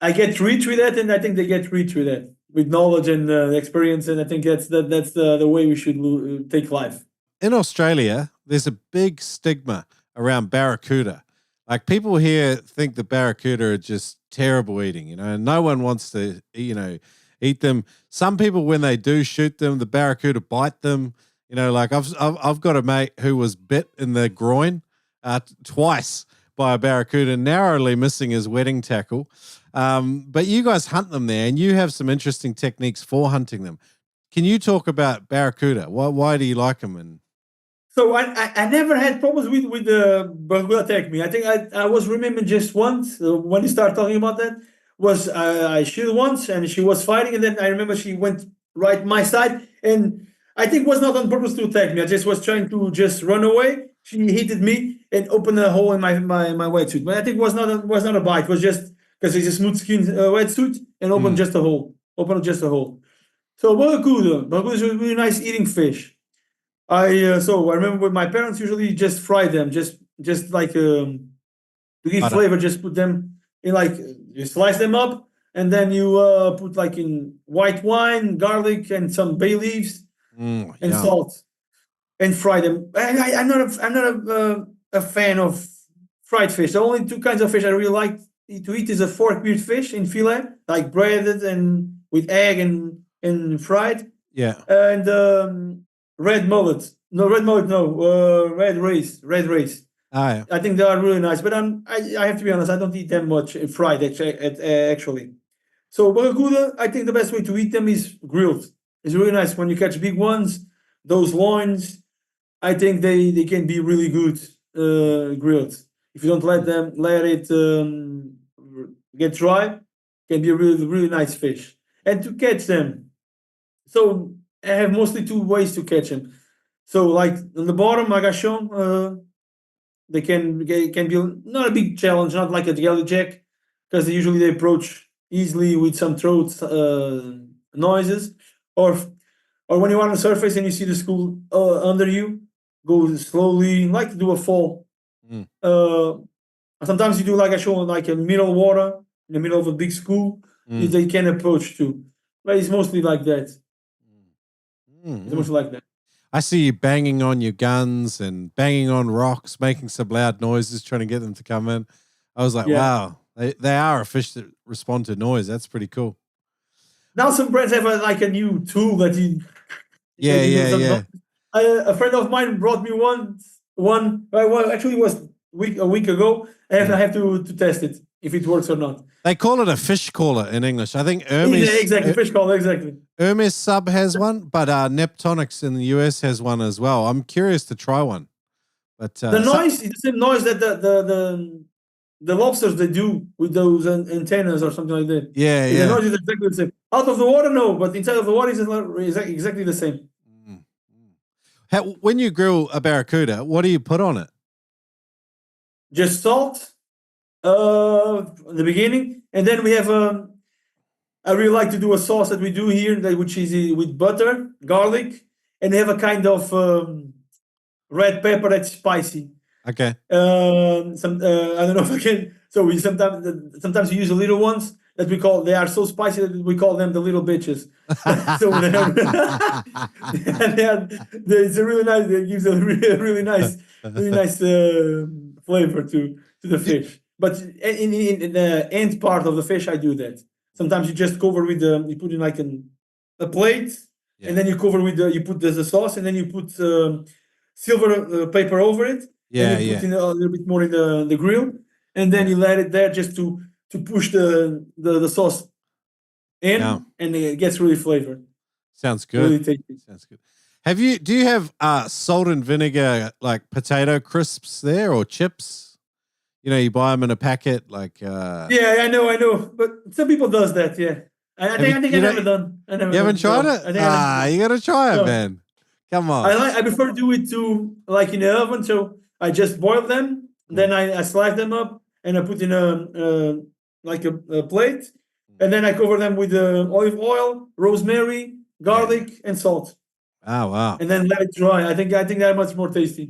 I get rich with that, and I think they get rich with that, with knowledge and experience. And I think that's the way we should take life. In Australia, there's a big stigma around barracuda. Like people here think the barracuda are just terrible eating, and no one wants to, eat them. Some people, when they do shoot them, the barracuda bite them. Like I've got a mate who was bit in the groin twice by a barracuda, narrowly missing his wedding tackle. But you guys hunt them there, and you have some interesting techniques for hunting them. Can you talk about barracuda? Why do you like them? And So I never had problems with the Barracuda attack me. I think I was remembering just once when you start talking about that was I shot once and she was fighting, and then I remember she went right my side, and I think it was not on purpose to attack me. I just was trying to just run away. She hit me and opened a hole in my wetsuit, but I think it was not a bite. It was just because it's a smooth skin wetsuit and opened mm, just a hole. Opened just a hole. So Barracuda is a really nice eating fish. I remember with my parents usually just fry them, just like to give butter. flavor. Just put them in like you slice them up, and then you put like in white wine, garlic, and some bay leaves and Yum. salt, and fry them. I'm not a fan of fried fish. The only two kinds of fish I really like to eat is a fork-eared fish in fillet, like breaded and with egg and fried, Yeah. and red mullet. No, red mullet. No, red race. Red race. Oh, yeah. I think they are really nice, but I have to be honest. I don't eat them much fried actually. So barracuda, I think the best way to eat them is grilled. It's really nice when you catch big ones. Those loins, I think they can be really good grilled. If you don't let it get dry, can be a really nice fish. And to catch them, so I have mostly two ways to catch them. So like on the bottom, like I shown, they can be not a big challenge, not like a jelly jack, because usually they approach easily with some throat noises, or or when you're on the surface and you see the school under you, go slowly, like to do a fall. Mm, Uh, Sometimes you do like I show like a middle water in the middle of a big school, mm, they can approach too. But it's mostly like that. It's mm. mostly like that. I see you banging on your guns and banging on rocks, making some loud noises, trying to get them to come in. I was like, Yeah. wow, they are a fish that respond to noise. That's pretty cool. Now some brands have like a new tool that you Yeah, can do yeah, some. yeah. A friend of mine brought me one. Well, actually, it was a week ago. I Mm. have to test it if it works or not. They call it a fish caller in English. I think Hermes Exactly, fish call exactly. Hermes Sub has one, but Neptonics in the US has one as well. I'm curious to try one. But The noise is the same noise that the lobsters they do with those antennas or something like that. yeah, The yeah. noise is exactly the same. Out of the water, no, but inside of the water is exactly the same. Mm, mm. When you grill a barracuda, what do you put on it? Just salt, the beginning, and then we have I really like to do a sauce that we do here, which is with butter, garlic, and we have a kind of red pepper that's spicy. Okay. Some I don't know if I can. So we sometimes we use the little ones that we call. They are so spicy that we call them the little bitches. So it's a really nice. It gives a really nice flavor to the fish. But in the end part of the fish, I do that. Sometimes you just cover with you put in like a plate, Yeah. and then you cover with you put the sauce, and then you put silver paper over it, Yeah, and you put yeah. in a little bit more in the grill, and then Yeah. you let it there just to push the sauce Yeah. in, and it gets really flavored, Sounds good. really tasty. Sounds good. Do you have salt and vinegar like potato crisps there or chips? You buy them in a packet like Yeah, I know, but some people does that. Yeah, I have you think I think I you never don't done. I never you haven't done. tried No, it? I think I never. You gotta try it, No. man. Come on. I prefer to do it to like in the oven. So I just boil them, Mm, then I slice them up, and I put in like a plate, mm. and then I cover them with olive oil, rosemary, Yeah, yeah. garlic, and salt, Oh wow. and then let it dry. I think they're much more tasty.